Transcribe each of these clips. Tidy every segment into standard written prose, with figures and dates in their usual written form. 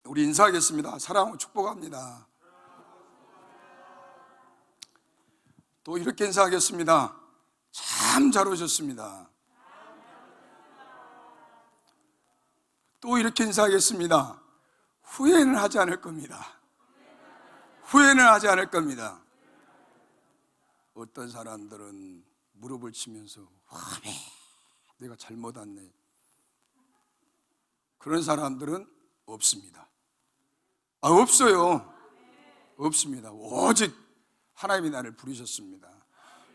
우리 인사하겠습니다. 사랑하고 축복합니다. 또 이렇게 인사하겠습니다. 참 잘 오셨습니다. 또 이렇게 인사하겠습니다. 후회는 하지 않을 겁니다. 후회는 하지 않을 겁니다. 어떤 사람들은 무릎을 치면서 내가 잘못 왔네. 그런 사람들은 없습니다. 없어요. 없습니다. 오직 하나님이 나를 부르셨습니다.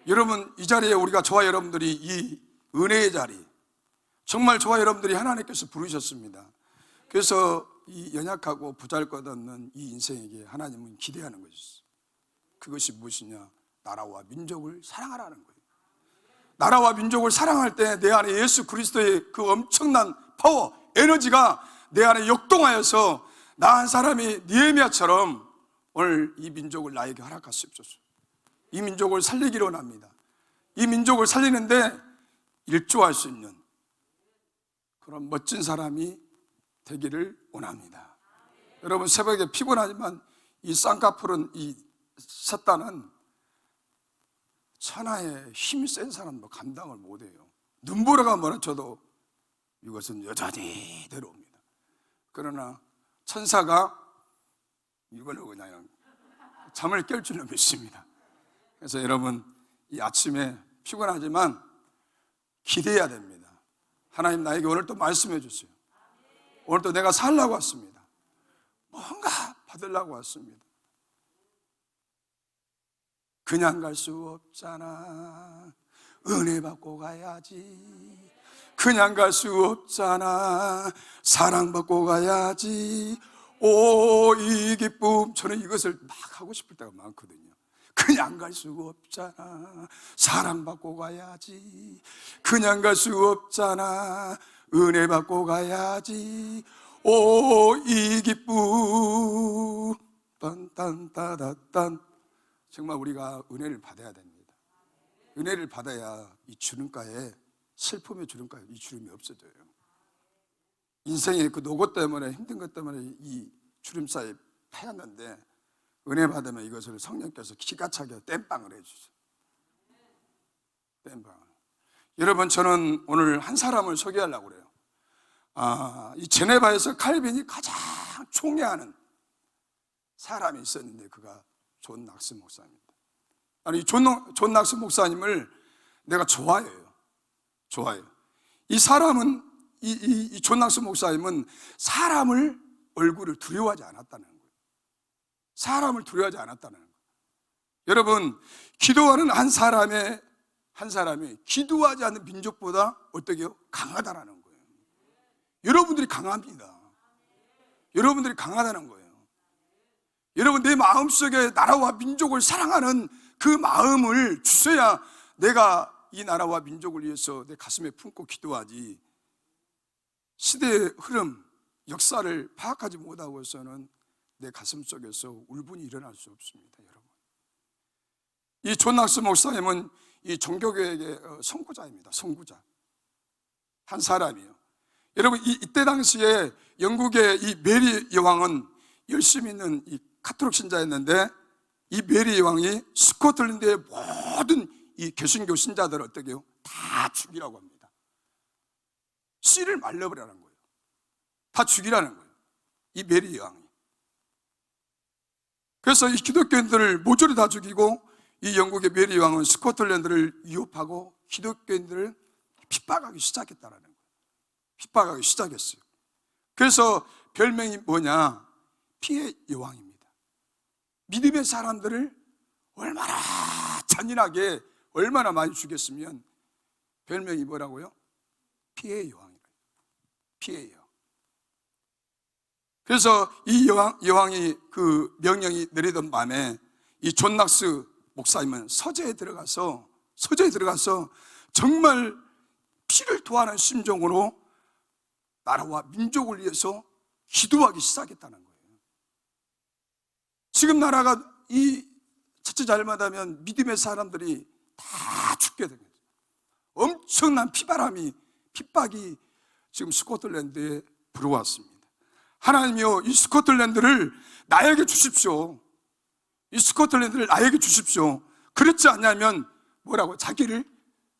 여러분, 이 자리에 우리가 저와 여러분들이 이 은혜의 자리, 정말 저와 여러분들이 하나님께서 부르셨습니다. 그래서 이 연약하고 보잘것없는 이 인생에게 하나님은 기대하는 것이었어요. 그것이 무엇이냐? 나라와 민족을 사랑하라는 거예요. 나라와 민족을 사랑할 때 내 안에 예수 그리스도의 그 엄청난 파워, 에너지가 내 안에 역동하여서 나 한 사람이 느헤미야처럼 오늘 이 민족을 나에게 허락하시옵소서. 이 민족을 살리기로 합니다. 이 민족을 살리는데 일조할 수 있는 그런 멋진 사람이 되기를 원합니다. 여러분, 새벽에 피곤하지만 이 쌍꺼풀은 이 섰다는 천하의 힘이 센 사람도 감당을 못해요. 눈보라가 몰아쳐도 이것은 여전히 내려옵니다. 그러나 천사가 이걸로 그냥 잠을 깰 줄로 믿습니다. 그래서 여러분, 이 아침에 피곤하지만 기대해야 됩니다. 하나님 나에게 오늘 또 말씀해 주세요. 오늘 또 내가 살라고 왔습니다. 뭔가 받으려고 왔습니다. 그냥 갈 수 없잖아. 은혜 받고 가야지. 그냥 갈 수 없잖아. 사랑받고 가야지. 오, 이 기쁨. 저는 이것을 막 하고 싶을 때가 많거든요. 그냥 갈 수 없잖아. 사랑받고 가야지. 그냥 갈 수 없잖아. 은혜 받고 가야지. 오, 이 기쁨. 딴딴따다딴. 정말 우리가 은혜를 받아야 됩니다. 은혜를 받아야 이 주름가에, 슬픔의 주름가에 이 주름이 없어져요. 인생의 그 노고 때문에, 힘든 것 때문에 이 주름살이 파였는데 은혜 받으면 이것을 성령께서 기가 차게 땜빵을 해주죠. 땜빵. 여러분, 저는 오늘 한 사람을 소개하려고 그래요. 이 제네바에서 칼빈이 가장 총애하는 사람이 있었는데 그가 존 낙스 목사입니다. 이 존 낙스 목사님을 내가 좋아해요. 이 사람은, 이 존 낙스 목사님은 사람을, 얼굴을 두려워하지 않았다는 거예요. 사람을 두려워하지 않았다는 거예요. 여러분, 기도하는 한 사람이 기도하지 않는 민족보다 어떻게요? 강하다라는 거예요. 여러분들이 강합니다. 여러분들이 강하다는 거예요. 여러분, 내 마음속에 나라와 민족을 사랑하는 그 마음을 주셔야 내가 이 나라와 민족을 위해서 내 가슴에 품고 기도하지, 시대의 흐름, 역사를 파악하지 못하고 해서는 내 가슴 속에서 울분이 일어날 수 없습니다. 여러분, 이 존 낙스 목사님은 이 종교개혁의 선구자입니다. 선구자 한 사람이에요. 여러분, 이때 당시에 영국의 이 메리 여왕은 열심히 있는 이 카톨릭 신자였는데, 이 메리 여왕이 스코틀랜드의 모든 이 개신교 신자들을 어떻게 해요? 다 죽이라고 합니다. 씨를 말려버리라는 거예요. 다 죽이라는 거예요, 이 메리 여왕이. 그래서 이 기독교인들을 모조리 다 죽이고, 이 영국의 메리 여왕은 스코틀랜드를 위협하고 기독교인들을 핍박하기 시작했다는 거예요. 핍박하기 시작했어요. 그래서 별명이 뭐냐? 피해 여왕입니다. 믿음의 사람들을 얼마나 잔인하게, 얼마나 많이 죽였으면 별명이 뭐라고요? 피해 여왕이에요. 피해 여왕. 그래서 이 여왕이 그 명령이 내리던 밤에 이 존 낙스 목사님은 서재에 들어가서 정말 피를 토하는 심정으로 나라와 민족을 위해서 기도하기 시작했다는 거예요. 지금 나라가 이 첫째 잘못하면 믿음의 사람들이 다 죽게 됩니다. 엄청난 핍박이 지금 스코틀랜드에 불어왔습니다. 하나님이여 이 스코틀랜드를 나에게 주십시오. 이 스코틀랜드를 나에게 주십시오. 그렇지 않냐면 뭐라고? 자기를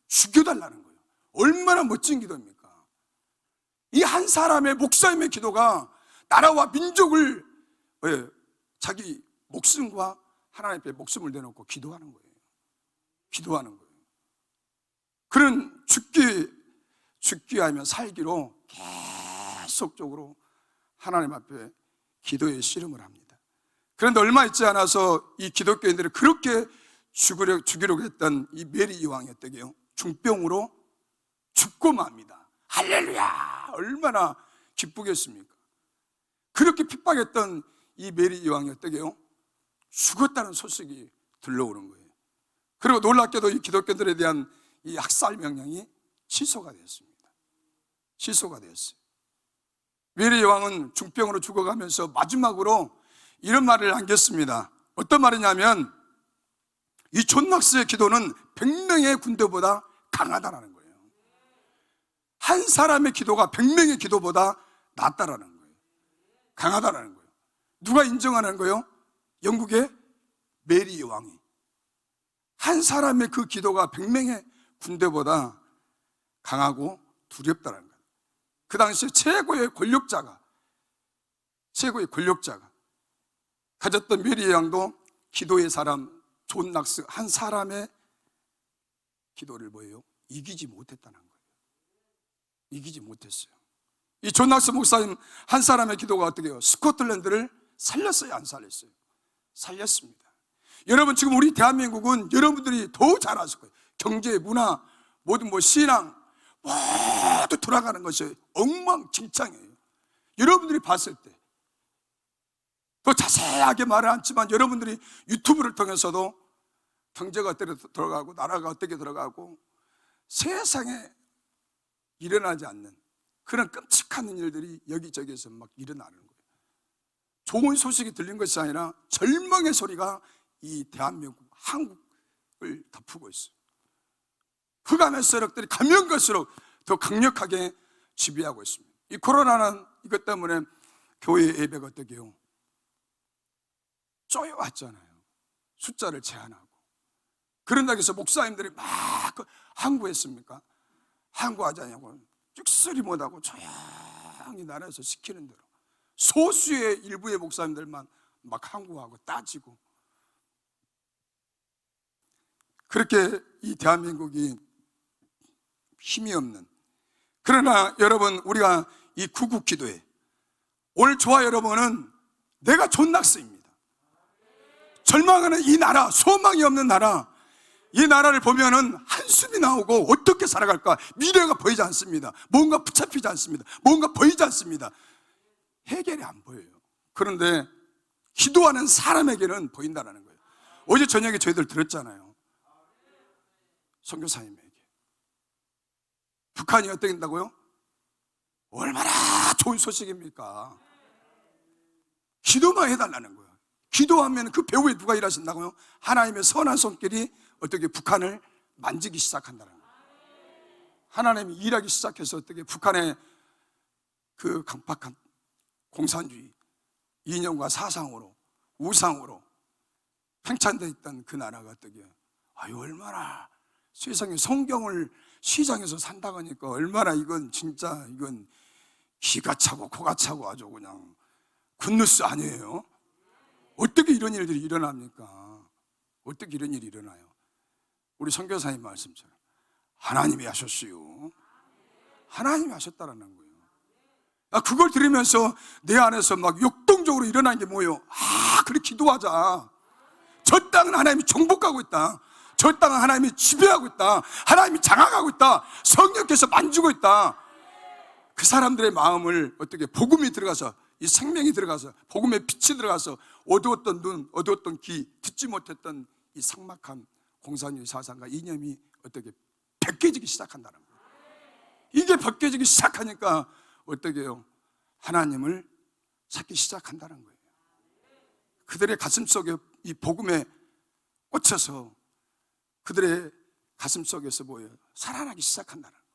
죽여달라는 거예요. 얼마나 멋진 기도입니까? 이 한 사람의 목사님의 기도가 나라와 민족을 자기 목숨과 하나님 앞에 목숨을 내놓고 기도하는 거예요. 기도하는 거예요. 그런 죽기 하면 살기로 계속적으로 하나님 앞에 기도의 씨름을 합니다. 그런데 얼마 있지 않아서 이 기독교인들을 그렇게 죽이려고 했던 이 메리 여왕이 어떻게요? 중병으로 죽고 맙니다. 할렐루야! 얼마나 기쁘겠습니까? 그렇게 핍박했던 이 메리 여왕이 어떻게요? 죽었다는 소식이 들려오는 거예요. 그리고 놀랍게도 이 기독교인들에 대한 이 학살 명령이 취소가 되었습니다. 취소가 되었어요. 메리 여왕은 중병으로 죽어가면서 마지막으로 이런 말을 남겼습니다. 어떤 말이냐면 이 존 낙스의 기도는 100명의 군대보다 강하다라는 거예요. 한 사람의 기도가 100명의 기도보다 낫다라는 거예요. 강하다라는 거예요. 누가 인정하는 거예요? 영국의 메리 여왕이. 한 사람의 그 기도가 100명의 군대보다 강하고 두렵다는 거예요. 그 당시에 최고의 권력자가 가졌던 메리 여왕도 기도의 사람 존 낙스 한 사람의 기도를 뭐예요? 이기지 못했다는 거예요. 이기지 못했어요. 이 존 낙스 목사님 한 사람의 기도가 어떻게 해요? 스코틀랜드를 살렸어요? 안 살렸어요? 살렸습니다. 여러분 지금 우리 대한민국은 여러분들이 더 잘 아실 거예요. 경제, 문화, 모든 신앙 모두 돌아가는 것이 엉망진창이에요. 여러분들이 봤을 때 더 자세하게 말을 않지만 여러분들이 유튜브를 통해서도 경제가 어떻게 들어가고 나라가 어떻게 들어가고 세상에 일어나지 않는 그런 끔찍한 일들이 여기저기에서 막 일어나는 거예요. 좋은 소식이 들린 것이 아니라 절망의 소리가 이 대한민국, 한국을 덮고 있어요. 흑암의 세력들이 가면 갈수록 더 강력하게 지배하고 있습니다. 이 코로나는 이것 때문에 교회 예배가 어떻게 해요? 쪼여왔잖아요. 숫자를 제한하고. 그런다고 해서 목사님들이 막 항구했습니까? 항구하지 않냐고 찍소리 못하고 조용히 나라에서 시키는 대로 소수의 일부의 목사님들만 막 항구하고 따지고 그렇게 이 대한민국이 힘이 없는. 그러나 여러분 우리가 이 구국 기도회 오늘 저와 여러분은 내가 존 낙스입니다. 절망하는 이 나라, 소망이 없는 나라, 이 나라를 보면은 한숨이 나오고 어떻게 살아갈까 미래가 보이지 않습니다. 뭔가 붙잡히지 않습니다. 뭔가 보이지 않습니다. 해결이 안 보여요. 그런데 기도하는 사람에게는 보인다는 거예요. 어제 저녁에 저희들 들었잖아요. 선교사님에게 북한이 어떻게 된다고요? 얼마나 좋은 소식입니까? 기도만 해달라는 거예요. 기도하면 그 배후에 누가 일하신다고요? 하나님의 선한 손길이 어떻게 북한을 만지기 시작한다는 거예요. 하나님이 일하기 시작해서 어떻게 북한의 그 강팍한 공산주의 이념과 사상으로 우상으로 팽창되어 있던 그 나라가 어떻게 얼마나 세상에 성경을 시장에서 산다고 하니까 얼마나 이건 진짜 이건 기가 차고 코가 차고 아주 그냥 굿뉴스 아니에요? 어떻게 이런 일들이 일어납니까? 어떻게 이런 일이 일어나요? 우리 선교사님 말씀처럼 하나님이 하셨어요. 하나님이 하셨다라는 거예요. 그걸 들으면서 내 안에서 막 역동적으로 일어난 게 뭐예요? 그래 기도하자. 저 땅은 하나님이 정복하고 있다. 저 땅은 하나님이 지배하고 있다. 하나님이 장악하고 있다. 성령께서 만지고 있다. 그 사람들의 마음을 어떻게 복음이 들어가서 이 생명이 들어가서 복음의 빛이 들어가서 어두웠던 눈, 어두웠던 귀, 듣지 못했던 이 삭막한 공산주의 사상과 이념이 어떻게 벗겨지기 시작한다는 거예요. 이게 벗겨지기 시작하니까 어떻게 해요? 하나님을 찾기 시작한다는 거예요. 그들의 가슴 속에 이 복음에 꽂혀서 그들의 가슴 속에서 뭐예요? 살아나기 시작한다는 거예요.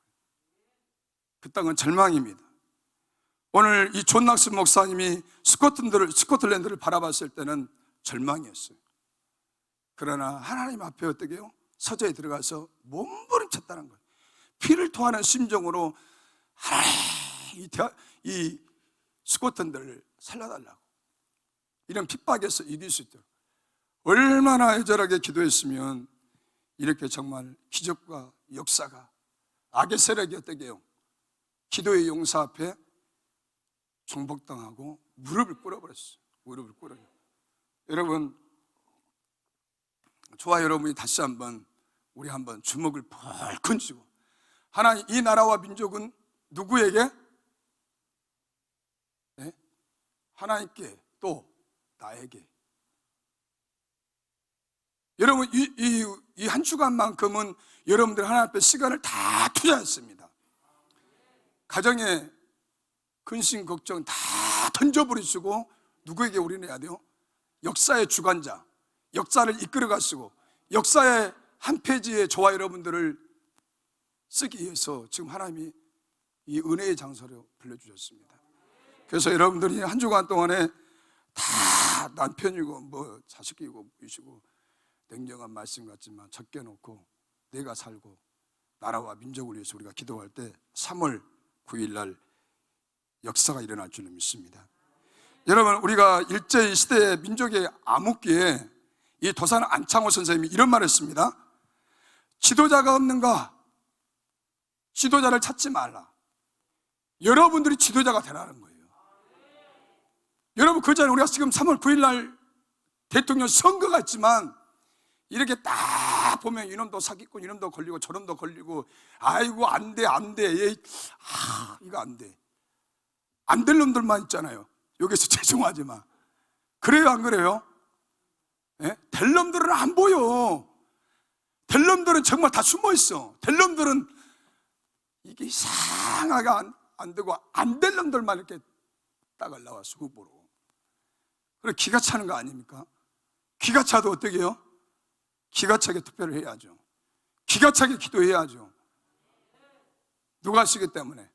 그 땅은 절망입니다. 오늘 이 존 낙슨 목사님이 스코틀랜드를 바라봤을 때는 절망이었어요. 그러나 하나님 앞에 어떻게 해요? 서재에 들어가서 몸부림쳤다는 거예요. 피를 토하는 심정으로 하나님, 이 스코틀랜드를 살려달라고, 이런 핍박에서 이길 수 있도록 얼마나 애절하게 기도했으면 이렇게 정말 기적과 역사가, 악의 세력이 어떻게 해요? 기도의 용사 앞에 정복당하고 무릎을 꿇어버렸어요. 무릎을 꿇어요. 여러분, 저와 여러분이 다시 한번 우리 한번 주먹을 벌큰 쥐고, 하나님, 이 나라와 민족은 누구에게? 네? 하나님께, 또 나에게. 여러분, 이 한 주간만큼은 여러분들 하나님 앞에 시간을 다 투자했습니다. 가정에 근심 걱정 다 던져버리시고 누구에게 올인해야 돼요? 역사의 주관자, 역사를 이끌어 가시고 역사의 한 페이지에 저와 여러분들을 쓰기 위해서 지금 하나님이 이 은혜의 장소로 불러주셨습니다. 그래서 여러분들이 한 주간 동안에 다 남편이고 뭐 자식이고 보이시고 냉정한 말씀 같지만 적게놓고 내가 살고 나라와 민족을 위해서 우리가 기도할 때 3월 9일 날 역사가 일어날 줄로 믿습니다. 여러분, 우리가 일제 시대의 민족의 암흑기에 이 도산 안창호 선생님이 이런 말을 했습니다. 지도자가 없는가? 지도자를 찾지 말라. 여러분들이 지도자가 되라는 거예요. 여러분, 그 전에 우리가 지금 3월 9일 날 대통령 선거가 있지만 이렇게 딱 보면 이놈도 사기꾼, 이놈도 걸리고 저놈도 걸리고, 아이고 안 돼, 이거 안 돼. 안 될 놈들만 있잖아요. 여기서 죄송하지만. 그래요, 안 그래요? 네? 될 놈들은 안 보여. 될 놈들은 정말 다 숨어 있어. 될 놈들은 이게 이상하게 안 되고, 안 될 놈들만 이렇게 딱 올라와서 후보로. 그래, 기가 차는 거 아닙니까? 기가 차도 어떻게 해요? 기가 차게 투표를 해야죠. 기가 차게 기도해야죠. 누가 하시기 때문에?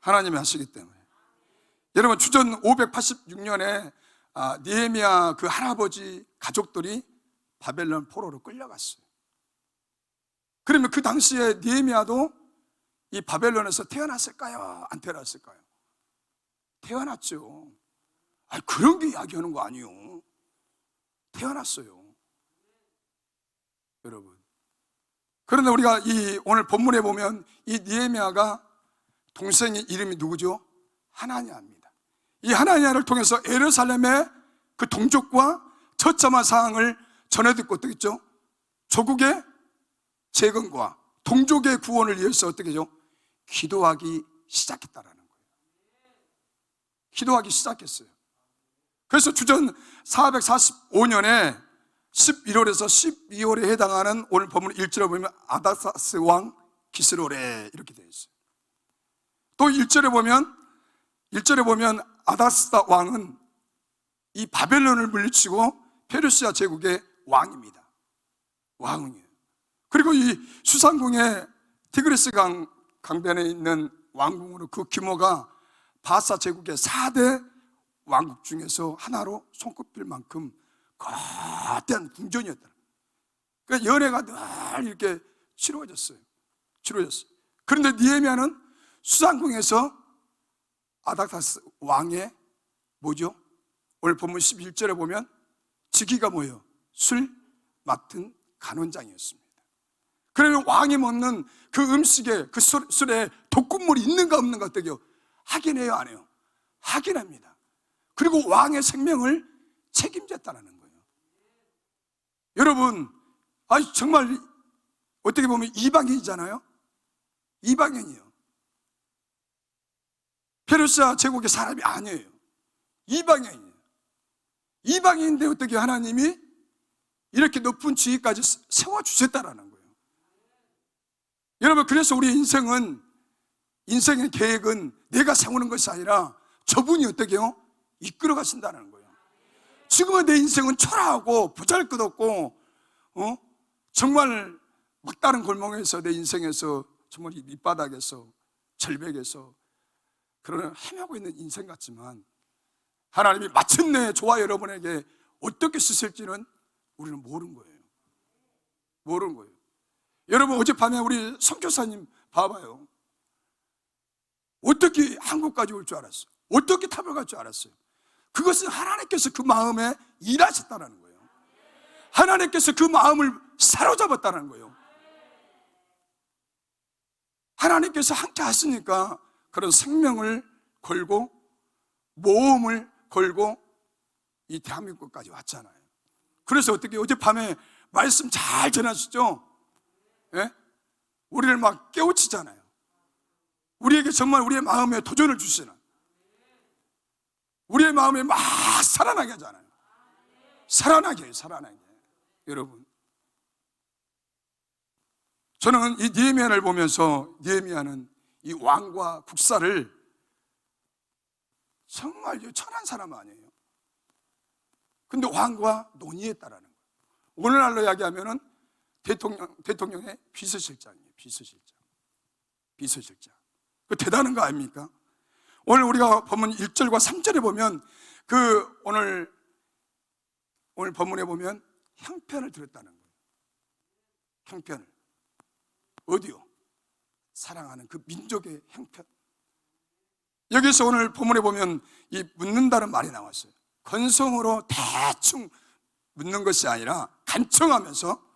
하나님이 하시기 때문에. 여러분, 주전 586년에 느헤미야 그 할아버지 가족들이 바벨론 포로로 끌려갔어요. 그러면 그 당시에 느헤미야도 이 바벨론에서 태어났을까요? 안 태어났을까요? 태어났죠. 그런 게 이야기하는 거 아니에요. 태어났어요, 여러분. 그런데 우리가 오늘 본문에 보면 이 느헤미야가 동생의 이름이 누구죠? 하나냐입니다. 이 하나냐를 통해서 예루살렘의 그 동족과 처참한 상황을 전해 듣고 어떻게 했죠? 조국의 재건과 동족의 구원을 위해서 어떻게 하죠? 기도하기 시작했다라는 거예요. 기도하기 시작했어요. 그래서 주전 445년에 11월에서 12월에 해당하는 오늘 본문 1절에 보면 아닥사스 왕 기스로레 이렇게 되어 있어요. 또 1절에 보면 아닥사스 왕은 이 바벨론을 물리치고 페르시아 제국의 왕입니다. 왕이에요. 그리고 이 수상궁의 티그리스 강변에 있는 왕궁으로 그 규모가 바사 제국의 4대 왕국 중에서 하나로 손꼽힐 만큼 거대한 궁전이었다. 그러니까 연회가 늘 이렇게 치러졌어요. 그런데 느헤미야는 수상궁에서 아닥사스 왕의 뭐죠? 오늘 본문 11절에 보면 직위가 뭐예요? 술 맡은 간원장이었습니다. 그러면 왕이 먹는 그 음식에 그 술에 독극물이 있는가 없는가 어떻게 해요? 확인해요, 안 해요? 확인합니다. 그리고 왕의 생명을 책임졌다는 거예요. 여러분, 정말 어떻게 보면 이방인이잖아요. 이방인이에요. 페르시아 제국의 사람이 아니에요. 이방인이에요. 이방인인데 어떻게 하나님이 이렇게 높은 지위까지 세워주셨다라는 거예요. 여러분, 그래서 우리 인생의 계획은 내가 세우는 것이 아니라 저분이 어떻게 해요? 이끌어 가신다는 거예요. 지금은 내 인생은 초라하고 보잘것없고 정말 막다른 골목에서 내 인생에서 정말 이 밑바닥에서 절벽에서 그런 헤매고 있는 인생 같지만 하나님이 마침내 저와 여러분에게 어떻게 쓰실지는 우리는 모르는 거예요. 모르는 거예요. 여러분, 어젯밤에 우리 선교사님 봐봐요. 어떻게 한국까지 올 줄 알았어요? 어떻게 탑을 갈 줄 알았어요? 그것은 하나님께서 그 마음에 일하셨다는 거예요. 하나님께서 그 마음을 사로잡았다는 거예요. 하나님께서 함께 하시니까 그런 생명을 걸고 모험을 걸고 이 대한민국까지 왔잖아요. 그래서 어떻게 어젯밤에 말씀 잘 전하시죠? 예? 우리를 막 깨우치잖아요. 우리에게 정말 우리의 마음에 도전을 주시는, 우리의 마음에 막 살아나게 하잖아요. 살아나게 해요, 살아나게. 여러분, 저는 이 느헤미야를 보면서 느헤미야는 이 왕과 국사를 정말 천한 사람 아니에요. 근데 왕과 논의했다라는 거예요. 오늘날로 이야기하면은 대통령의 비서실장이에요. 비서실장. 그 대단한 거 아닙니까? 오늘 우리가 본문 1절과 3절에 보면 오늘 본문에 보면 형편을 들었다는 거예요. 형편을. 어디요? 사랑하는 그 민족의 형편. 여기서 오늘 본문에 보면 이 묻는다는 말이 나왔어요. 건성으로 대충 묻는 것이 아니라 간청하면서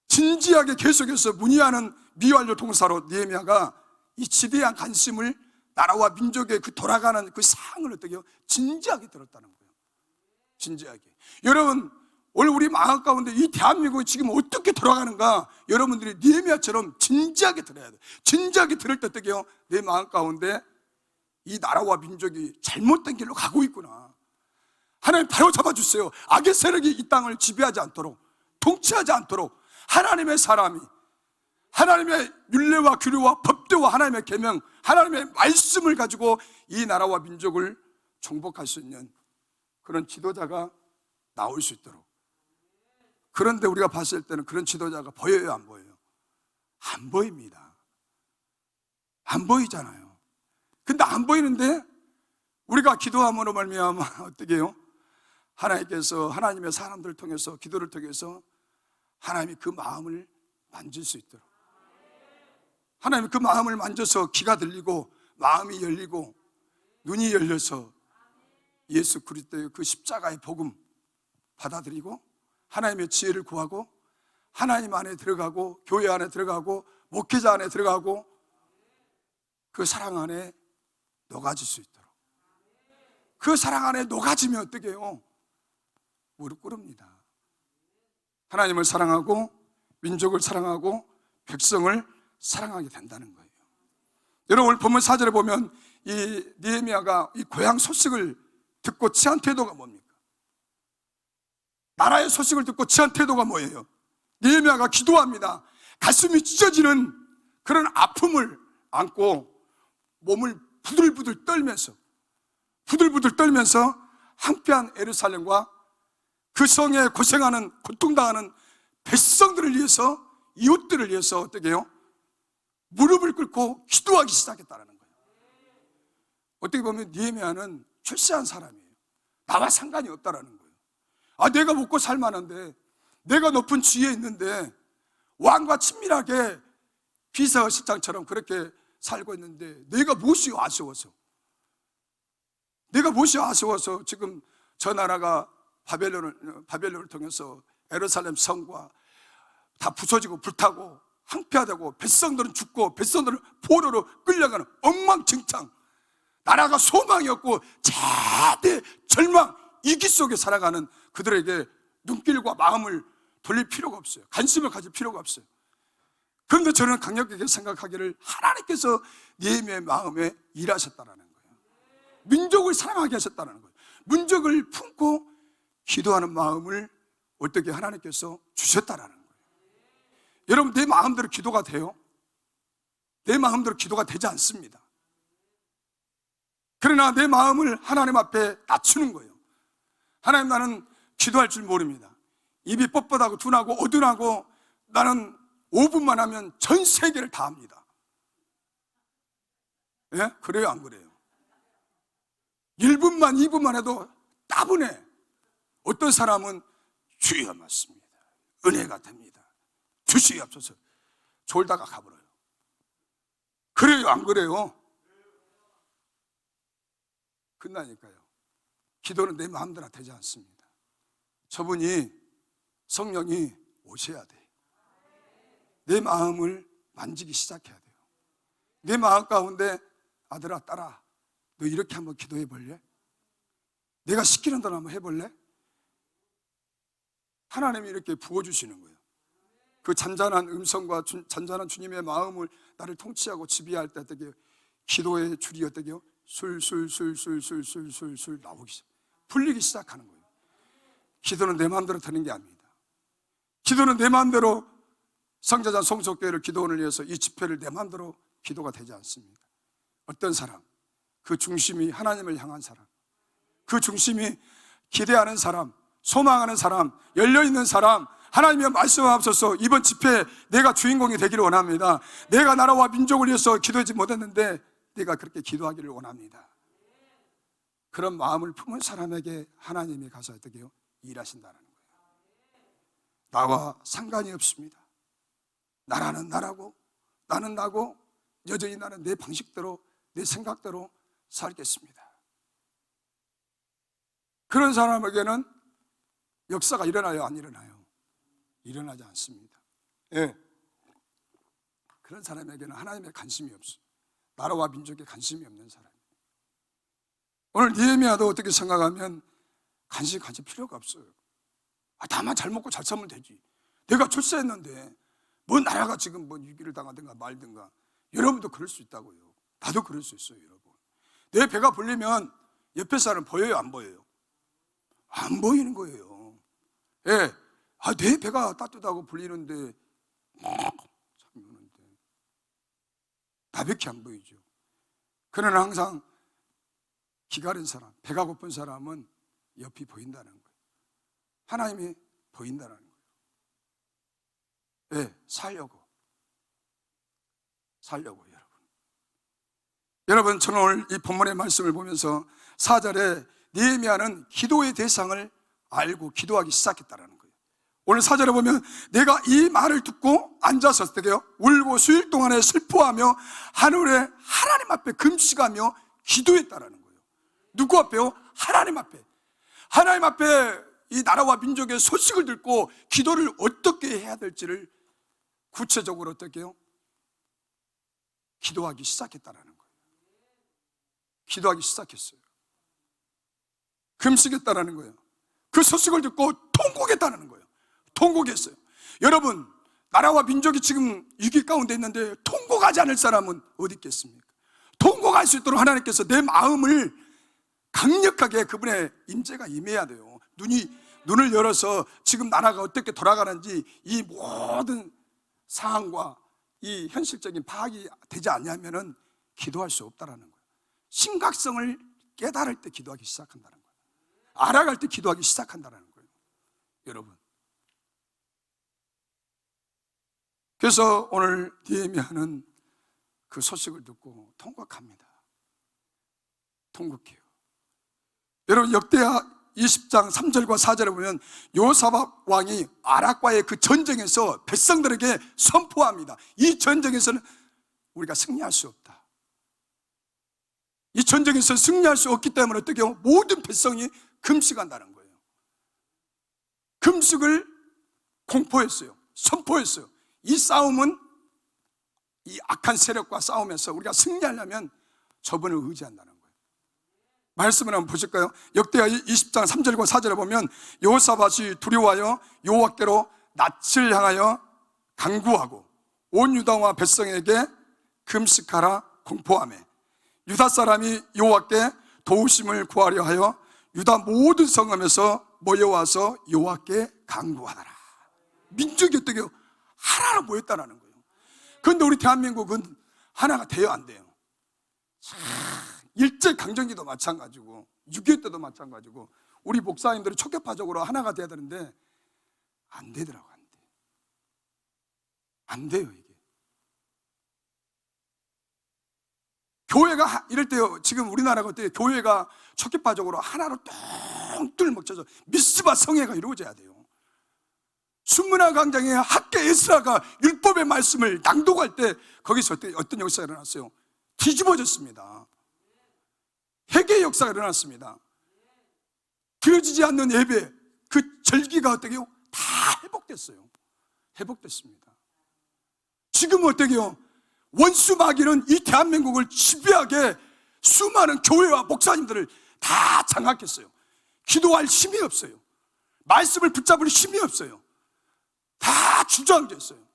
진지하게 계속해서 문의하는 미완료 동사로 느헤미야가 이 지대한 관심을 나라와 민족의 그 돌아가는 그 사항을 어떻게 해요? 진지하게 들었다는 거예요. 진지하게. 여러분, 오늘 우리 마음 가운데 이 대한민국이 지금 어떻게 돌아가는가 여러분들이 느헤미야처럼 진지하게 들어야 돼요. 진지하게 들을 때 어떻게 해요? 내 마음 가운데 이 나라와 민족이 잘못된 길로 가고 있구나. 하나님 바로 잡아주세요. 악의 세력이 이 땅을 지배하지 않도록, 통치하지 않도록 하나님의 사람이 하나님의 율례와 규례와 법대와 하나님의 계명, 하나님의 말씀을 가지고 이 나라와 민족을 정복할 수 있는 그런 지도자가 나올 수 있도록. 그런데 우리가 봤을 때는 그런 지도자가 보여요, 안 보여요? 안 보입니다. 안 보이잖아요. 근데 안 보이는데 우리가 기도함으로 말미암아 어떻게 해요? 하나님께서 하나님의 사람들을 통해서, 기도를 통해서 하나님이 그 마음을 만질 수 있도록, 하나님이 그 마음을 만져서 귀가 들리고 마음이 열리고 눈이 열려서 예수 그리스도의 그 십자가의 복음 받아들이고 하나님의 지혜를 구하고 하나님 안에 들어가고 교회 안에 들어가고 목회자 안에 들어가고 그 사랑 안에 녹아질 수 있도록. 그 사랑 안에 녹아지면 어떻게 해요? 무릎 꿇습니다. 하나님을 사랑하고 민족을 사랑하고 백성을 사랑하게 된다는 거예요. 여러분, 오늘 본문 4절에 보면 이 느헤미야가 이 고향 소식을 듣고 취한 태도가 뭡니까? 나라의 소식을 듣고 취한 태도가 뭐예요? 느헤미야가 기도합니다. 가슴이 찢어지는 그런 아픔을 안고 몸을 부들부들 떨면서 함께한 예루살렘과 그 성에 고생하는, 고통당하는 백성들을 위해서, 이웃들을 위해서 어떻게 해요? 무릎을 꿇고 기도하기 시작했다는 거예요. 어떻게 보면 느헤미야는 출세한 사람이에요. 나와 상관이 없다라는 거예요. 내가 먹고 살만한데, 내가 높은 지위에 있는데, 왕과 친밀하게 비서실장처럼 그렇게 살고 있는데 내가 무엇이 아쉬워서, 지금 저 나라가 바벨론을 통해서 예루살렘 성과 다 부서지고 불타고 황폐화되고 백성들은 죽고 백성들은 포로로 끌려가는 엉망진창, 나라가 소망이 없고 최대 절망, 위기 속에 살아가는 그들에게 눈길과 마음을 돌릴 필요가 없어요. 관심을 가질 필요가 없어요. 그런데 저는 강력하게 생각하기를 하나님께서 느헤미야의 마음에 일하셨다는 거예요. 민족을 사랑하게 하셨다는 거예요. 민족을 품고 기도하는 마음을 어떻게 하나님께서 주셨다는 거예요. 여러분, 내 마음대로 기도가 돼요? 내 마음대로 기도가 되지 않습니다. 그러나 내 마음을 하나님 앞에 낮추는 거예요. 하나님, 나는 기도할 줄 모릅니다. 입이 뻣뻣하고 둔하고 어둔하고 나는 5분만 하면 전 세계를 다 합니다. 예? 그래요, 안 그래요? 1분만 2분만 해도 따분해. 어떤 사람은 주여 맞습니다, 은혜가 됩니다, 주시옵소서, 졸다가 가버려요. 그래요, 안 그래요? 끝나니까요. 기도는 내 마음대로 되지 않습니다. 저분이, 성령이 오셔야 돼. 내 마음을 만지기 시작해야 돼요. 내 마음 가운데, 아들아, 딸아, 너 이렇게 한번 기도해 볼래? 내가 시키는 대로 한번 해볼래? 하나님이 이렇게 부어주시는 거예요. 그 잔잔한 음성과 잔잔한 주님의 마음을 나를 통치하고 지배할 때 어떻게 기도의 줄이 어떻게요? 술술술술술술술술 나오기 시작, 풀리기 시작하는 거예요. 기도는 내 마음대로 되는 게 아닙니다. 기도는 내 마음대로, 성자전 성속교회를 기도원을 위해서 이 집회를 내 마음대로 기도가 되지 않습니다. 어떤 사람, 그 중심이 하나님을 향한 사람, 그 중심이 기대하는 사람, 소망하는 사람, 열려있는 사람, 하나님의 말씀하옵소서. 이번 집회 내가 주인공이 되기를 원합니다. 내가 나라와 민족을 위해서 기도하지 못했는데 내가 그렇게 기도하기를 원합니다. 그런 마음을 품은 사람에게 하나님이 가서 어떻게 해요? 일하신다는 거예요. 나와 상관이 없습니다. 나라는 나라고, 나는 나고, 여전히 나는 내 방식대로, 내 생각대로 살겠습니다. 그런 사람에게는 역사가 일어나요, 안 일어나요? 일어나지 않습니다. 예. 그런 사람에게는 하나님의 관심이 없어요. 나라와 민족에 관심이 없는 사람. 오늘 느헤미야도 어떻게 생각하면 관심 가질 필요가 없어요. 다만 잘 먹고 잘 살면 되지. 내가 출세했는데 뭐 나라가 지금 뭐 위기를 당하든가 말든가. 여러분도 그럴 수 있다고요. 나도 그럴 수 있어요, 여러분. 내 배가 불리면 옆에 사람 보여요, 안 보여요? 안 보이는 거예요. 예. 내 배가 따뜻하고 불리는데 참는데 나밖에 안 보이죠. 그러나 항상 기가른 사람, 배가 고픈 사람은 옆이 보인다는 거예요. 하나님이 보인다는 거예요. 네, 살려고 여러분, 저는 오늘 이 본문의 말씀을 보면서 4절에 느헤미야는 기도의 대상을 알고 기도하기 시작했다는 거예요. 오늘 4절에 보면 내가 이 말을 듣고 앉아서 어떻게요? 울고 수일 동안에 슬퍼하며 하늘에 하나님 앞에 금식하며 기도했다는 거예요. 누구 앞에요? 하나님 앞에. 하나님 앞에 이 나라와 민족의 소식을 듣고 기도를 어떻게 해야 될지를 구체적으로 어떻게 해요? 기도하기 시작했다는 거예요. 기도하기 시작했어요. 금식했다는 거예요. 그 소식을 듣고 통곡했다는 거예요. 통곡했어요. 여러분, 나라와 민족이 지금 위기 가운데 있는데 통곡하지 않을 사람은 어디 있겠습니까? 통곡할 수 있도록 하나님께서 내 마음을 강력하게, 그분의 임재가 임해야 돼요. 눈을 열어서 지금 나라가 어떻게 돌아가는지 이 모든 상황과 이 현실적인 파악이 되지 않냐면은 기도할 수 없다라는 거예요. 심각성을 깨달을 때 기도하기 시작한다는 거예요. 알아갈 때 기도하기 시작한다는 거예요. 여러분, 그래서 오늘 느헤미야는 그 소식을 듣고 통곡합니다. 통곡해요. 여러분, 역대하 20장 3절과 4절에 보면 요사박 왕이 아락과의 그 전쟁에서 백성들에게 선포합니다. 이 전쟁에서는 우리가 승리할 수 없다. 이 전쟁에서 승리할 수 없기 때문에 어떻게 해요? 모든 백성이 금식한다는 거예요. 금식을 공포했어요. 선포했어요. 이 싸움은, 이 악한 세력과 싸움에서 우리가 승리하려면 저분을 의지한다는 거예요. 말씀을 한번 보실까요? 역대하 20장 3절과 4절에 보면 여호사밧이 두려워하여 여호와께로 낯을 향하여 간구하고 온 유다와 백성에게 금식하라 공포하며 유다 사람이 여호와께 도우심을 구하려 하여 유다 모든 성읍에서 모여와서 여호와께 간구하더라. 민족이 어떻게 하나로 모였다는 거예요. 그런데 우리 대한민국은 하나가 돼요, 안 돼요? 일제강점기도 마찬가지고 6.25 때도 마찬가지고 우리 목사님들이 촉격파적으로 하나가 돼야 되는데 안 되더라고. 안 돼요. 이게 교회가 이럴 때요, 지금 우리나라가 어때요? 교회가 초기파적으로 하나로 뚱뚱 먹혀서 미스바 성회가 이루어져야 돼요. 순문화 광장에 학계 에스라가 율법의 말씀을 낭독할 때 거기서 어떤 역사가 일어났어요? 뒤집어졌습니다. 회개의 역사가 일어났습니다. 드려지지 않는 예배, 그 절기가 어떻게요? 다 회복됐어요. 회복됐습니다. 지금 어떻게요? 원수 마귀는 이 대한민국을 지배하게 수많은 교회와 목사님들을 다 장악했어요. 기도할 힘이 없어요. 말씀을 붙잡을 힘이 없어요. 다 주저앉았어요.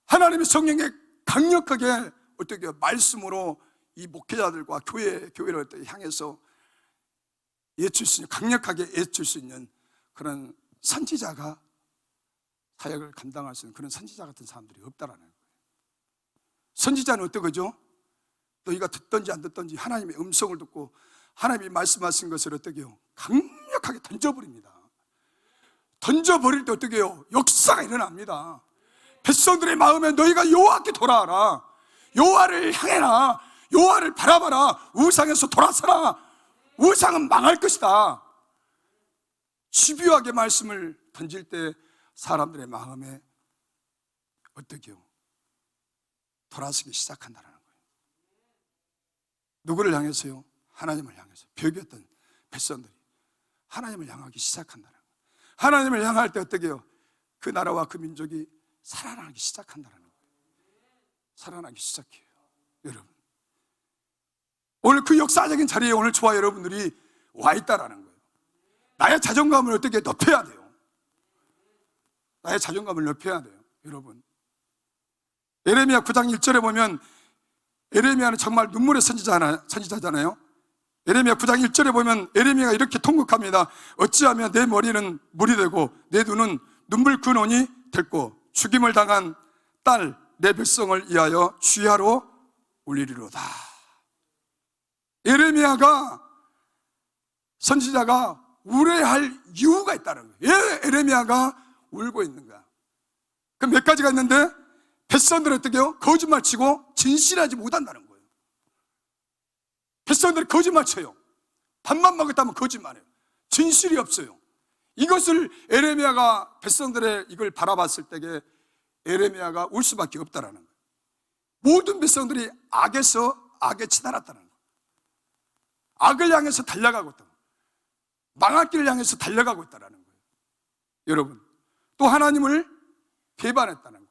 하나님의 성령에 강력하게 어떻게 말씀으로 이 목회자들과 교회를 향해서 예칠 수 있는, 강력하게 예칠 수 있는 그런 선지자가 사역을 감당할 수 있는 그런 선지자 같은 사람들이 없다라는 거예요. 선지자는 어떤 거죠? 너희가 듣든지 안 듣든지 하나님의 음성을 듣고 하나님이 말씀하신 것을 어떻게 해요? 강력하게 던져버립니다. 던져버릴 때 어떻게 해요? 역사가 일어납니다. 백성들의 마음에 너희가 여호와께 돌아와라, 여호와를 향해라, 여호와를 바라봐라, 우상에서 돌아서라, 우상은 망할 것이다. 집요하게 말씀을 던질 때 사람들의 마음에 어떻게 해요? 돌아서기 시작한다는 거예요. 누구를 향해서요? 하나님을 향해서. 벽이었던 백성들이 하나님을 향하기 시작한다는 거예요. 하나님을 향할 때 어떻게 해요? 그 나라와 그 민족이 살아나기 시작한다는 거예요. 살아나기 시작해요. 여러분, 오늘 그 역사적인 자리에 오늘 저와 여러분들이 와 있다라는 거예요. 나의 자존감을 어떻게 높여야 돼요? 나의 자존감을 높여야 돼요. 여러분, 예레미야 9장 1절에 보면, 예레미야는 정말 눈물의 선지자잖아요. 예레미야 9장 1절에 보면 예레미야가 이렇게 통곡합니다. 어찌하면 내 머리는 물이 되고 내 눈은 눈물 근원이 됐고 죽임을 당한 딸 내 백성을 위하여 주야로 울리리로다. 예레미야가, 선지자가 울어야할 이유가 있다는 거예요. 왜 예레미야가 울고 있는가? 그 몇 가지가 있는데, 백성들은 어떻게 해요? 거짓말 치고 진실하지 못한다는 거예요. 백성들이 거짓말 쳐요. 밥만 먹었다면 거짓말해요. 진실이 없어요. 이것을 예레미야가 백성들의 이걸 바라봤을 때에 예레미야가 울 수밖에 없다라는 거예요. 모든 백성들이 악에서 악에 치달았다는 거예요. 악을 향해서 달려가고 있다. 망할 길을 향해서 달려가고 있다는 거예요. 여러분, 또 하나님을 배반했다는 거예요.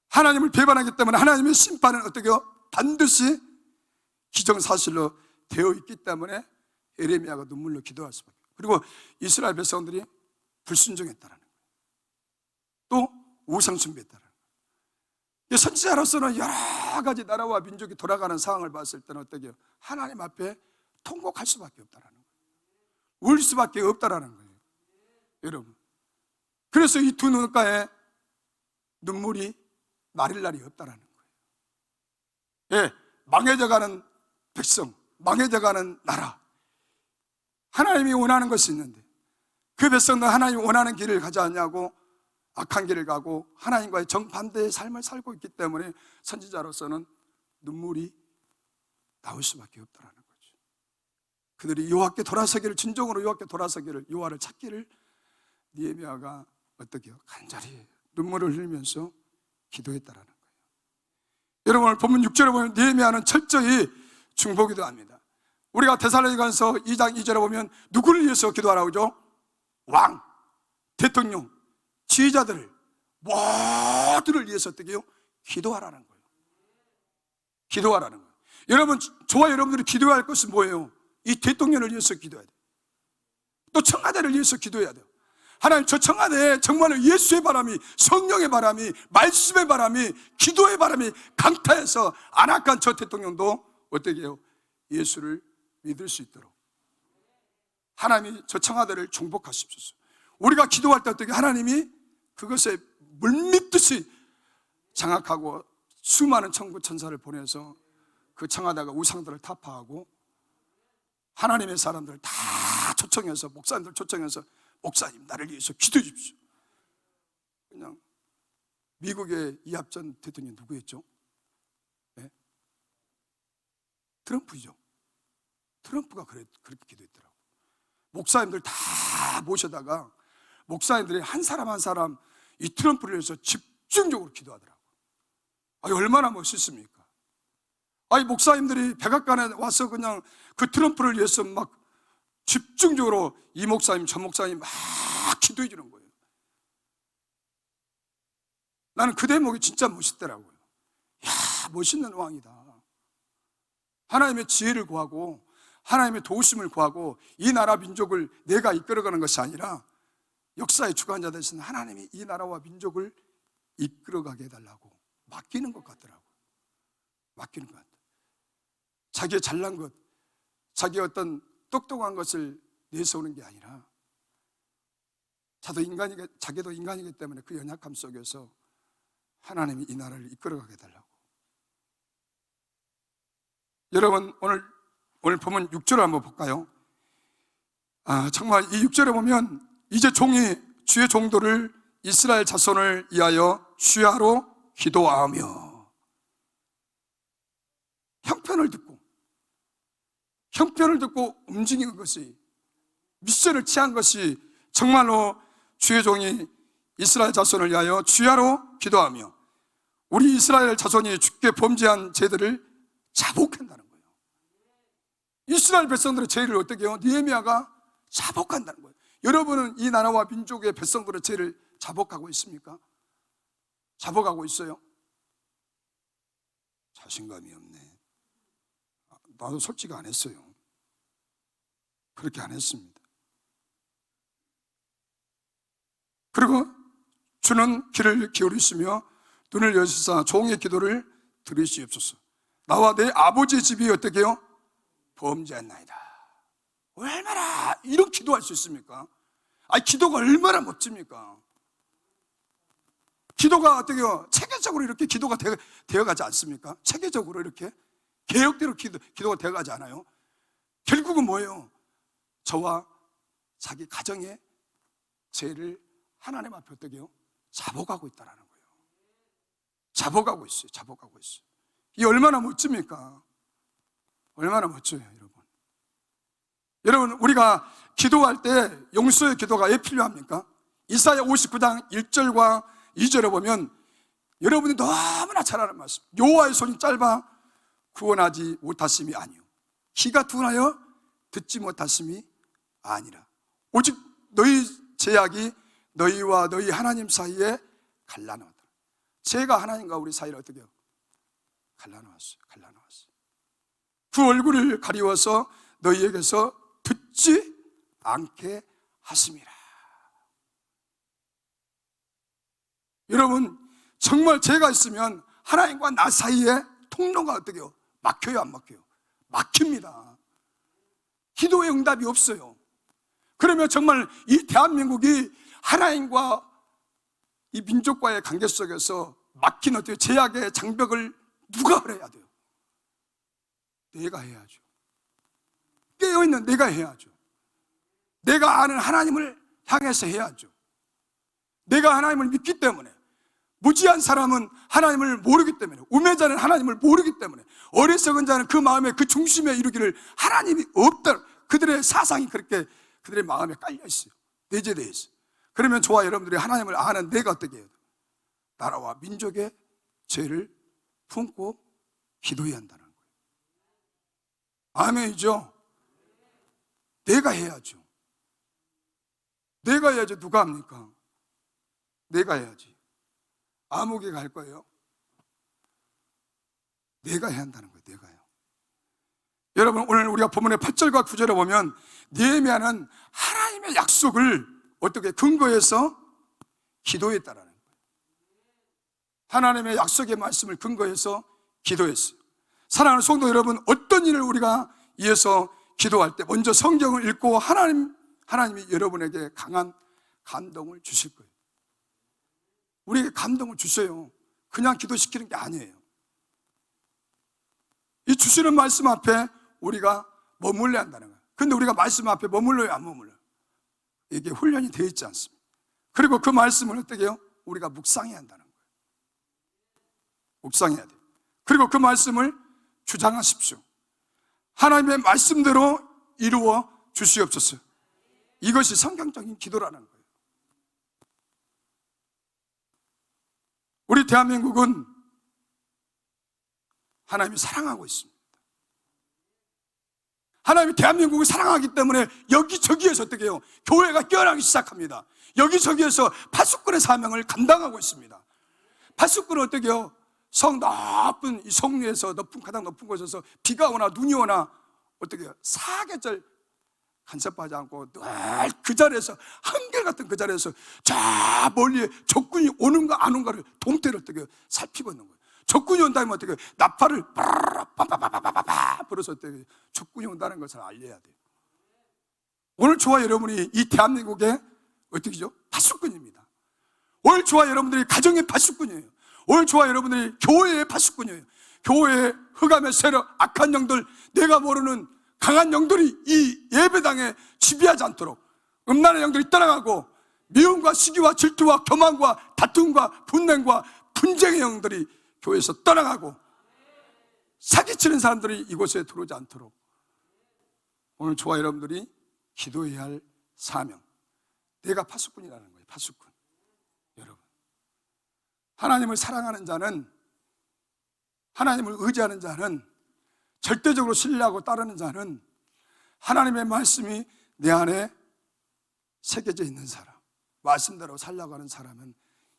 하나님을 배반하기 때문에 하나님의 심판은 어떻게 해요? 반드시 기정사실로 되어 있기 때문에 예레미야가 눈물로 기도할 수밖에. 그리고 이스라엘 백성들이 불순종했다는 거예요. 또 우상 숭배했다는 거예요. 선지자로서는 여러 가지 나라와 민족이 돌아가는 상황을 봤을 때는 어떻게 해요? 하나님 앞에 통곡할 수밖에 없다는 거예요. 울 수밖에 없다는 거예요. 여러분, 그래서 이 두 눈가에 눈물이 마를 날이 없다는 거예요. 예, 망해져가는 백성, 망해져가는 나라, 하나님이 원하는 것이 있는데 그 백성들 하나님이 원하는 길을 가지 않냐고 악한 길을 가고 하나님과의 정반대의 삶을 살고 있기 때문에 선지자로서는 눈물이 나올 수밖에 없다는 거죠. 그들이 여호와께 돌아서기를, 진정으로 여호와께 돌아서기를, 여호와를 찾기를 느헤미야가 어떻게 해요? 간절히 눈물을 흘리면서 기도했다라는 거예요. 여러분, 오늘 본문 6절에 보면 느헤미야는 철저히 중보기도 합니다. 우리가 데살로니가서 2장 2절에 보면 누구를 위해서 기도하라고 하죠? 왕, 대통령, 지휘자들을, 모두를 위해서 어떻게 해요? 기도하라는 거예요. 기도하라는 거예요. 여러분, 저와 여러분들이 기도해야 할 것은 뭐예요? 이 대통령을 위해서 기도해야 돼요. 또 청와대를 위해서 기도해야 돼요. 하나님, 저 청와대에 정말로 예수의 바람이, 성령의 바람이, 말씀의 바람이, 기도의 바람이 강타해서 안악한 저 대통령도 어떻게 해요? 예수를 믿을 수 있도록 하나님이 저 청와대를 정복하십시오. 우리가 기도할 때 어떻게 하나님이 그것에 물밀듯이 장악하고 수많은 천군 천사를 보내서 그 청와대가 우상들을 타파하고 하나님의 사람들을 다 초청해서, 목사님들 초청해서, 목사님 나를 위해서 기도해 주십시오. 그냥 미국의 이합 전 대통령이 누구였죠? 네? 트럼프죠. 트럼프가 그렇게 기도했더라고. 목사님들 다 모셔다가 목사님들이 한 사람 한 사람 이 트럼프를 위해서 집중적으로 기도하더라고. 얼마나 멋있습니까? 목사님들이 백악관에 와서 그냥 그 트럼프를 위해서 막 집중적으로 이 목사님 저 목사님 막 기도해 주는 거예요. 나는 그 대목이 진짜 멋있더라고요. 이야, 멋있는 왕이다. 하나님의 지혜를 구하고 하나님의 도우심을 구하고 이 나라 민족을 내가 이끌어가는 것이 아니라 역사의 주관자 되신 하나님이 이 나라와 민족을 이끌어가게 해달라고 맡기는 것 같더라고요. 맡기는 것 같아요. 자기의 잘난 것, 자기의 어떤 똑똑한 것을 내세우는 게 아니라 자기도 인간이기 때문에 그 연약함 속에서 하나님이 이 나라를 이끌어가게 해달라고. 여러분 오늘 보면 6절을 한번 볼까요? 정말 이 6절에 보면 이제 주의 종도를 이스라엘 자손을 위하여 주야로 기도하며 형편을 듣고 움직이는 것이 미션을 취한 것이 정말로 주의 종이 이스라엘 자손을 위하여 주야로 기도하며 우리 이스라엘 자손이 주께 범죄한 죄들을 자복한다는 거예요. 이스라엘 백성들의 죄를 어떻게 해요? 느헤미야가 자복한다는 거예요. 여러분은 이 나라와 민족의 백성들의 죄를 자복하고 있습니까? 자복하고 있어요? 자신감이 없네. 나도 솔직히 안 했어요. 그렇게 안 했습니다. 그리고 주는 귀를 기울이시며 눈을 여시사 종의 기도를 들으시옵소서. 나와 내 아버지의 집이 어떻게 해요? 범죄했나이다. 얼마나 이런 기도할 수 있습니까? 기도가 얼마나 멋집니까? 기도가 어떻게 해요? 체계적으로 이렇게 기도가 되어가지 않습니까? 체계적으로 이렇게 계획대로 기도가 되어가지 않아요? 결국은 뭐예요? 저와 자기 가정의 죄를 하나님 앞에 어떻게 해요? 자복하고 있다는 거예요. 자복하고 있어요. 이게 얼마나 멋집니까? 얼마나 멋져요, 여러분. 여러분, 우리가 기도할 때 용서의 기도가 왜 필요합니까? 이사야 59장 1절과 2절에 보면 여러분이 너무나 잘 아는 말씀. 여호와의 손이 짧아 구원하지 못하심이 아니요 귀가 둔하여 듣지 못하심이 아니라 오직 너희 죄악이 너희와 너희 하나님 사이에 갈라놓았다. 죄가 하나님과 우리 사이를 어떻게 해요? 갈라놓았어요. 그 얼굴을 가리워서 너희에게서 듣지 않게 하심이라. 여러분, 정말 죄가 있으면 하나님과 나 사이에 통로가 어떻게 해요? 막혀요, 안 막혀요? 막힙니다. 기도의 응답이 없어요. 그러면 정말 이 대한민국이 하나님과 이 민족과의 관계 속에서 막힌 어떤 죄악의 장벽을 누가 허려야 돼요? 내가 해야죠. 깨어있는 내가 해야죠. 내가 아는 하나님을 향해서 해야죠. 내가 하나님을 믿기 때문에, 무지한 사람은 하나님을 모르기 때문에, 우매자는 하나님을 모르기 때문에, 어리석은 자는 그 마음에 그 중심에 이르기를 하나님이 없다. 그들의 사상이 그렇게 그들의 마음에 깔려 있어요. 내재되어 있어요. 그러면 저와 여러분들이 하나님을 아는 내가 어떻게 해요? 나라와 민족의 죄를 품고 기도해야 한다는 거예요. 아멘이죠? 내가 해야죠. 내가 해야죠. 누가 합니까? 내가 해야지. 아무개가 할 거예요? 내가 해야 한다는 거예요. 내가요. 여러분, 오늘 우리가 본문의 8절과 9절에 보면 느헤미야는 하나님의 약속을 어떻게 근거해서 기도했다라는 거예요. 하나님의 약속의 말씀을 근거해서 기도했어요. 사랑하는 성도 여러분, 어떤 일을 우리가 위해서 기도할 때 먼저 성경을 읽고 하나님이 여러분에게 강한 감동을 주실 거예요. 우리에게 감동을 주세요. 그냥 기도시키는 게 아니에요. 이 주시는 말씀 앞에 우리가 머물러야 한다는 거예요. 근데 우리가 말씀 앞에 머물러요, 안 머물러요? 이게 훈련이 되어 있지 않습니다. 그리고 그 말씀을 어떻게 해요? 우리가 묵상해야 한다는 거예요. 묵상해야 돼요. 그리고 그 말씀을 주장하십시오. 하나님의 말씀대로 이루어 주시옵소서. 이것이 성경적인 기도라는 거예요. 우리 대한민국은 하나님이 사랑하고 있습니다. 하나님이 대한민국을 사랑하기 때문에 여기저기에서 어떻게 해요? 교회가 깨어나기 시작합니다. 여기저기에서 파수꾼의 사명을 감당하고 있습니다. 파수꾼은 어떻게 해요? 성 높은 이 성리에서 가장 높은 곳에서 비가 오나 눈이 오나 어떻게 해요? 사계절 간섭하지 않고 늘 그 자리에서 한결같은 그 자리에서 저 멀리에 적군이 오는가 안 오는가를 동태를 어떻게 살피고 있는 거예요. 적군이 온다면 어떻게 나팔을 빠바바바바바 불어서 어떻게 적군이 온다는 것을 알려야 돼요. 오늘 저와 여러분이 이 대한민국의 어떻게죠? 파수꾼입니다. 오늘 저와 여러분들이 가정의 파수꾼이에요. 오늘 저와 여러분들이 교회의 파수꾼이에요. 교회의 흑암의 세력, 악한 영들, 내가 모르는 강한 영들이 이 예배당에 지배하지 않도록 음란의 영들이 떠나가고 미움과 시기와 질투와 교만과 다툼과 분냉과 분쟁의 영들이 교회에서 떠나가고 사기치는 사람들이 이곳에 들어오지 않도록 오늘 저와 여러분들이 기도해야 할 사명, 내가 파수꾼이라는 거예요. 파수꾼. 여러분, 하나님을 사랑하는 자는, 하나님을 의지하는 자는, 절대적으로 신뢰하고 따르는 자는 하나님의 말씀이 내 안에 새겨져 있는 사람, 말씀대로 살려고 하는 사람은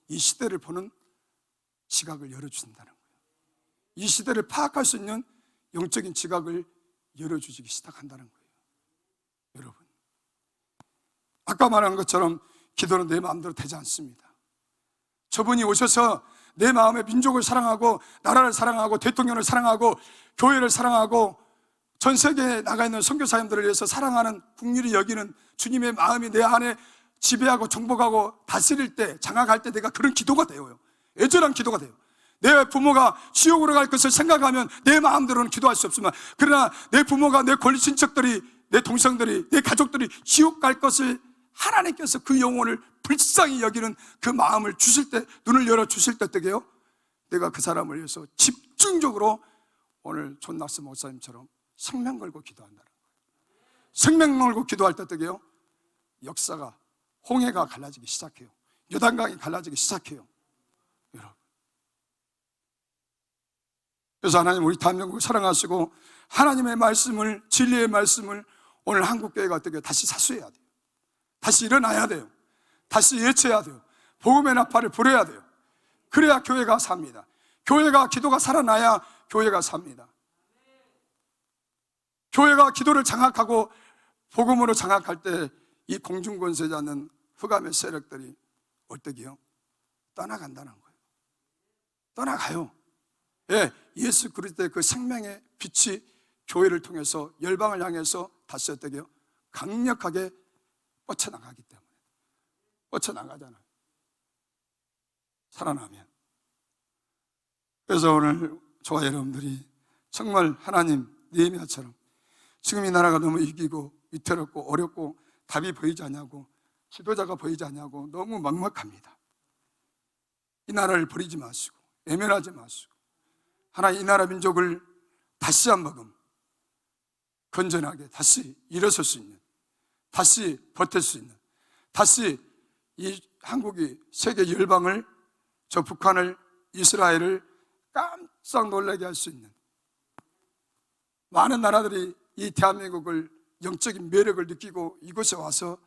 이 시대를 보는 지각을 열어주신다는 거예요. 이 시대를 파악할 수 있는 영적인 지각을 열어주기 시작한다는 거예요. 여러분, 아까 말한 것처럼 기도는 내 마음대로 되지 않습니다. 저분이 오셔서 내 마음의 민족을 사랑하고 나라를 사랑하고 대통령을 사랑하고 교회를 사랑하고 전 세계에 나가 있는 선교사님들을 위해서 사랑하는 국률이 여기는 주님의 마음이 내 안에 지배하고 정복하고 다스릴 때, 장악할 때 내가 그런 기도가 돼요. 애절한 기도가 돼요. 내 부모가 지옥으로 갈 것을 생각하면 내 마음대로는 기도할 수 없지만, 그러나 내 부모가, 내 권리 친척들이, 내 동생들이, 내 가족들이 지옥 갈 것을 하나님께서 그 영혼을 불쌍히 여기는 그 마음을 주실 때, 눈을 열어 주실 때 어떻게 해요? 내가 그 사람을 위해서 집중적으로 오늘 존낙스 목사님처럼 생명 걸고 기도한다는 거예요. 생명 걸고 기도할 때 어떻게 해요? 역사가, 홍해가 갈라지기 시작해요. 요단강이 갈라지기 시작해요. 여러분, 그래서 하나님 우리 대한민국을 사랑하시고 하나님의 말씀을, 진리의 말씀을 오늘 한국교회가 어떻게 다시 사수해야 돼요. 다시 일어나야 돼요. 다시 예체해야 돼요. 복음의 나팔을 불어야 돼요. 그래야 교회가 삽니다. 교회가, 기도가 살아나야 교회가 삽니다. 교회가 기도를 장악하고 복음으로 장악할 때 이 공중권세자는 흑암의 세력들이 어떻게 해요? 떠나간다는 거예요. 떠나가요. 예, 예수 그리스도의 그 생명의 빛이 교회를 통해서 열방을 향해서 다시 어떻게 해요? 강력하게 뻗쳐나가기 때문에. 뻗쳐나가잖아요. 살아나면. 그래서 오늘 저와 여러분들이 정말 하나님 느헤미야처럼 지금 이 나라가 너무 이기고 위태롭고 어렵고 답이 보이지 않냐고, 지도자가 보이지 않냐고 너무 막막합니다. 이 나라를 버리지 마시고 외면하지 마시고 하나님 이 나라 민족을 다시 한 모금 건전하게 다시 일어설 수 있는, 다시 버틸 수 있는, 다시 이 한국이 세계 열방을, 저 북한을, 이스라엘을 깜짝 놀라게 할 수 있는, 많은 나라들이 이 대한민국을 영적인 매력을 느끼고 이곳에 와서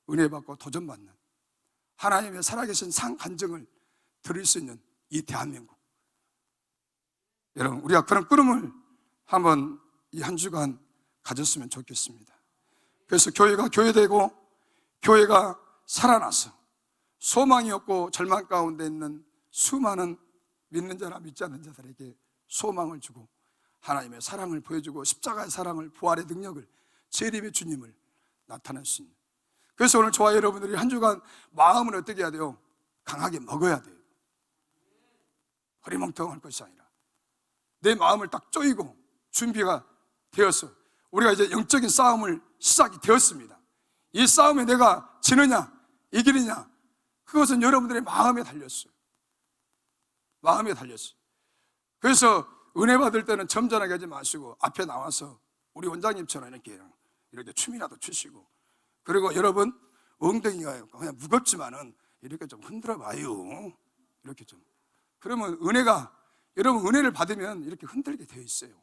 은혜 받고 도전받는, 하나님의 살아계신 상간증을 들을 수 있는 이 대한민국, 여러분 우리가 그런 꾸름을 한번 이 한 주간 가졌으면 좋겠습니다. 그래서 교회가 교회되고 교회가 살아나서 소망이 없고 절망 가운데 있는 수많은 믿는 자나 믿지 않는 자들에게 소망을 주고 하나님의 사랑을 보여주고 십자가의 사랑을, 부활의 능력을, 재림의 주님을 나타낼 수 있는, 그래서 오늘 저와 여러분들이 한 주간 마음을 어떻게 해야 돼요? 강하게 먹어야 돼요. 허리멍텅할 것이 아니라 내 마음을 딱 쪼이고 준비가 되어서 우리가 이제 영적인 싸움을 시작이 되었습니다. 이 싸움에 내가 지느냐 이기느냐, 그것은 여러분들의 마음에 달렸어요. 마음에 달렸어요. 그래서 은혜 받을 때는 점잖하게 하지 마시고 앞에 나와서 우리 원장님처럼 이렇게 춤이라도 추시고, 그리고 여러분 엉덩이가 그냥 무겁지만은 이렇게 좀 흔들어 봐요. 이렇게 좀. 그러면 여러분 은혜를 받으면 이렇게 흔들게 되어 있어요.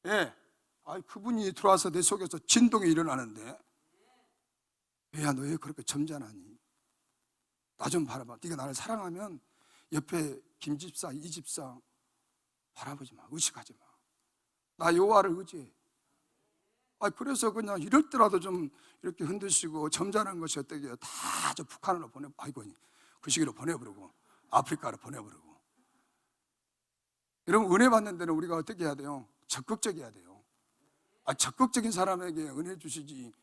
예. 그분이 들어와서 내 속에서 진동이 일어나는데, 야, 너 왜 그렇게 점잖하니? 나 좀 바라봐. 네가 나를 사랑하면 옆에 김 집사, 이 집사 바라보지 마. 의식하지 마. 나 여호와를 의지해. 그래서 그냥 이럴 때라도 좀 이렇게 흔드시고, 점잖은 것이 어떻게 다 저 북한으로 그 시기로 보내버리고, 아프리카로 보내버리고. 여러분, 은혜 받는 데는 우리가 어떻게 해야 돼요? 적극적이어야 돼요. 적극적인 사람에게 은혜 주시지,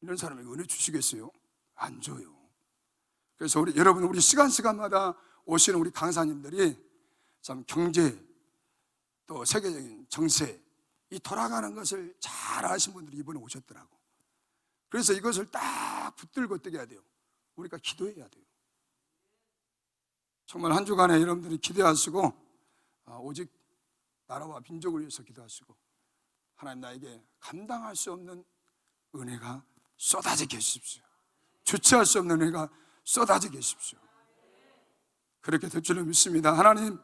이런 사람에게 은혜 주시겠어요? 안 줘요. 그래서 여러분, 우리 시간마다 오시는 우리 강사님들이 참 경제, 또 세계적인 정세, 이 돌아가는 것을 잘 아신 분들이 이번에 오셨더라고. 그래서 이것을 딱 붙들고 어떻게 해야 돼요? 우리가 기도해야 돼요. 정말 한 주간에 여러분들이 기도하시고, 오직 나라와 민족을 위해서 기도하시고, 하나님 나에게 감당할 수 없는 은혜가 쏟아지게 하십시오. 주체할 수 없는 은혜가 쏟아지게 하십시오. 그렇게 될 줄을 믿습니다. 하나님,